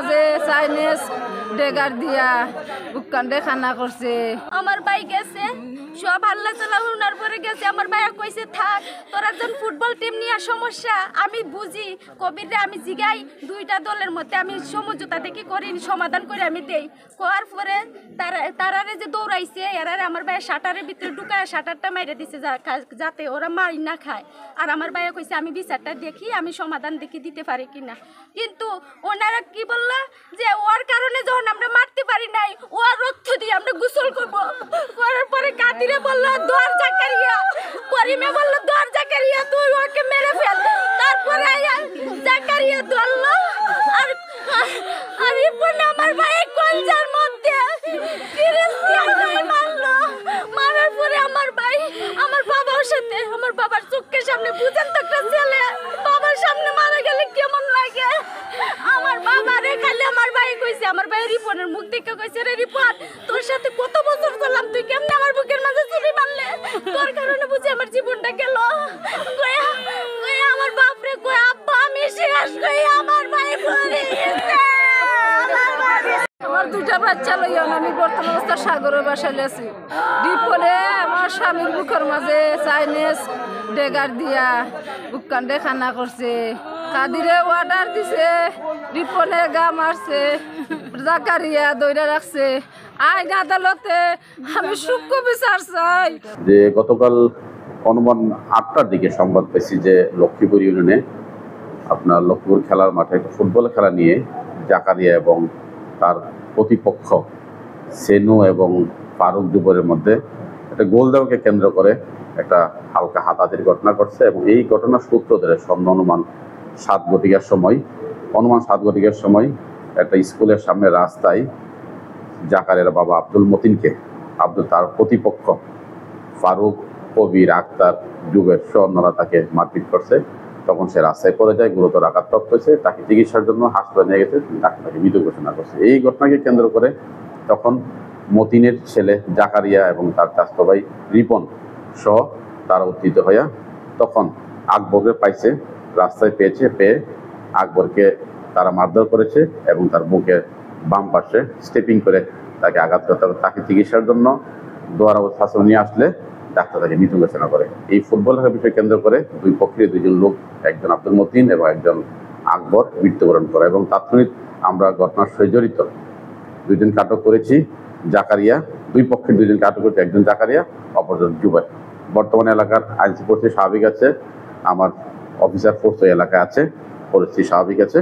মাঝে Chinese dagger দিয়া বুকান্ডে খানা করছে। আমার ভাই গেছে সব হাল্লা চালা হুনার পরে গেছে। আমার ভাইয়া কইছে থাক, তোর একজন ফুটবল টিম নিয়ে সমস্যা আমি বুঝি, কবিরে আমি জিগাই দুইটা দলের মধ্যে আমি সমঝোতা দেখি করি, সমাধান করে আমি দেই। কোয়ার পরে তারারে যে দৌড়াইছে এরারে আমার ভাইয়া শাটারের ভিতরে ঢুকায় শাটারটা মাইরে দিছে যাতে ওরা মারি না খায়। আর আমার ভাইয়া কইছে আমি বিচারটা দেখি, আমি সমাধান দেখি দিতে পারি কিনা। কিন্তু ওনারা কি বললো যে ওর কারণে যখন আমরা মারতে পারি নাই, ওর রক্ত দিয়ে আমরা গোসল করবো। করার পরে কাদিরে বললো দর জাকারিয়া, করিমে বললো দর জাকারিয়া তুই ওকে মেরে ফেল। তারপরে জাকারিয়া ধরলো আর রিপন আমার ভাই কলজার মধ্যে মারলো। মারার পরে আমার ভাই আমার বাবার সাথে, আমার বাবার চোখের সামনে বুঝেন তো একটা ছেলে বাবার সামনে মারা গেলে কেমন লাগে। আমার বাবারে খালি আমার ভাই কইছে, আমার ভাই রিপনের মুখ দেখে কইছে রে রিপন তোর সাথে কত বছর চললাম, তুই কেমনে আমার বুকের মাঝে ছুরি মারলে, তোর কারণে বুঝি আমার জীবনটা গেল। আমার বাপরে কই আব্বা আমি শেষ কই আমার ভাই পড়ে গেছে। আমার দুইটা বাচ্চা লইয়া আমি বর্তমান অবস্থা সাগরের বাসায় আছি। ডিপলে আমার স্বামীর বুকের মাঝে চাইনিজ ডেগার দিয়া বুকান্ডে খানা করছে। কাদিরে অর্ডার দিছে, ডিপলে গা মারছে, জাকারিয়া দইরা রাখছে। আইন আদালতে আমি সূক্ষ্ম বিচার চাই। যে গতকাল অনুমান 8টার দিকে সংবাদ পেয়েছি যে লক্ষ্মীপুর ইউনিয়নে আপনার লক্ষ্মীপুর খেলার মাঠে একটা ফুটবল খেলা নিয়ে জাকারিয়া এবং তার প্রতিপক্ষ সেনু এবং ফারুক দুপুরের মধ্যে একটা গোল দেওয়াকে কেন্দ্র করে একটা হালকা হাতাহাতির ঘটনা ঘটছে। এবং এই ঘটনার সূত্র ধরে সন্ধ্যা অনুমান 7 ঘটিকার সময় একটা স্কুলের সামনে রাস্তায় জাকারিয়ার বাবা আব্দুল মতিনকে তার প্রতিপক্ষ ফারুক, কবির, আক্তার, জুবের অন্যরা তাকে মারপিট করছে। তখন সে রাস্তায় পড়ে যায়, গুরুতর আঘাতপ্রাপ্ত হয়েছে, তাকে চিকিৎসার জন্য হাসপাতালে নিয়ে গেছে, ডাক্তার তাকে মৃত ঘোষণা করছে। এই ঘটনাকে কেন্দ্র করে তখন মতিনের ছেলে জাকারিয়া এবং তার চাচাতো ভাই রিপন সহ তারা উত্থিত হইয়া তখন আকবরকে পাইছে, রাস্তায় পেয়ে আকবরকে তারা মারধর করেছে এবং তার বুকের বাম পাশে স্টেপিং করে তাকে আঘাত করতে হবে। তাকে চিকিৎসার জন্য দোয়ার হাসপাতালে নিয়ে আসলে ডাক্তার তাকে মৃত ঘোষণা করে। এই ফুটবল খেলার বিষয় কেন্দ্র করে দুই পক্ষের দুইজন লোক, একজন আব্দুল মতিন এবং একজন আকবর মৃত্যুবরণ করে। এবং তাৎক্ষণিক আমরা ঘটনার সঙ্গে জড়িত দুইজনকে আটক করেছি। জাকারিয়া, দুই পক্ষের দুইজনকে আটক করেছে, একজন জাকারিয়া, অপরজন জুবাই। বর্তমানে এলাকার আইনশৃঙ্খলা পরিস্থিতি স্বাভাবিক আছে, আমার অফিসার ফোর্স ওই এলাকায় আছে, পরিস্থিতি স্বাভাবিক আছে।